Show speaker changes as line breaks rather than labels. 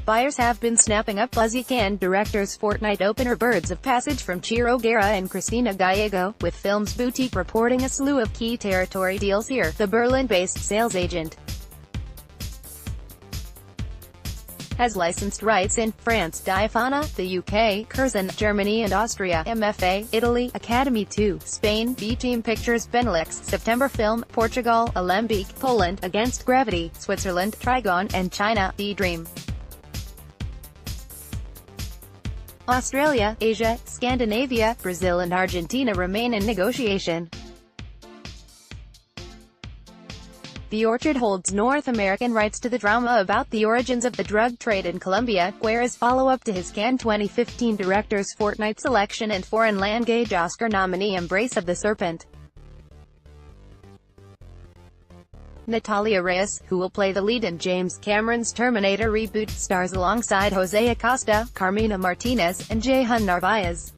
buyers have been snapping up Buzzy Cannes Directors Fortnight opener Birds of Passage from Chiro Guerra and Cristina Gallego, with Films Boutique reporting a slew of key territory deals here. The Berlin-based sales agent has licensed rights in France, Diafana, the UK, Curzon, Germany and Austria, MFA, Italy, Academy 2, Spain, B-Team Pictures, Benelux, September Film, Portugal, Alembic, Poland, Against Gravity, Switzerland, Trigon, and China, D-Dream. Australia, Asia, Scandinavia, Brazil and Argentina remain in negotiation. The Orchard holds North American rights to the drama about the origins of the drug trade in Colombia, Guerra's follow-up to his Cannes 2015 Directors Fortnight selection and foreign language Oscar nominee Embrace of the Serpent. Natalia Reyes, who will play the lead in James Cameron's Terminator reboot, stars alongside Jose Acosta, Carmina Martinez, and Jehan Narvaez.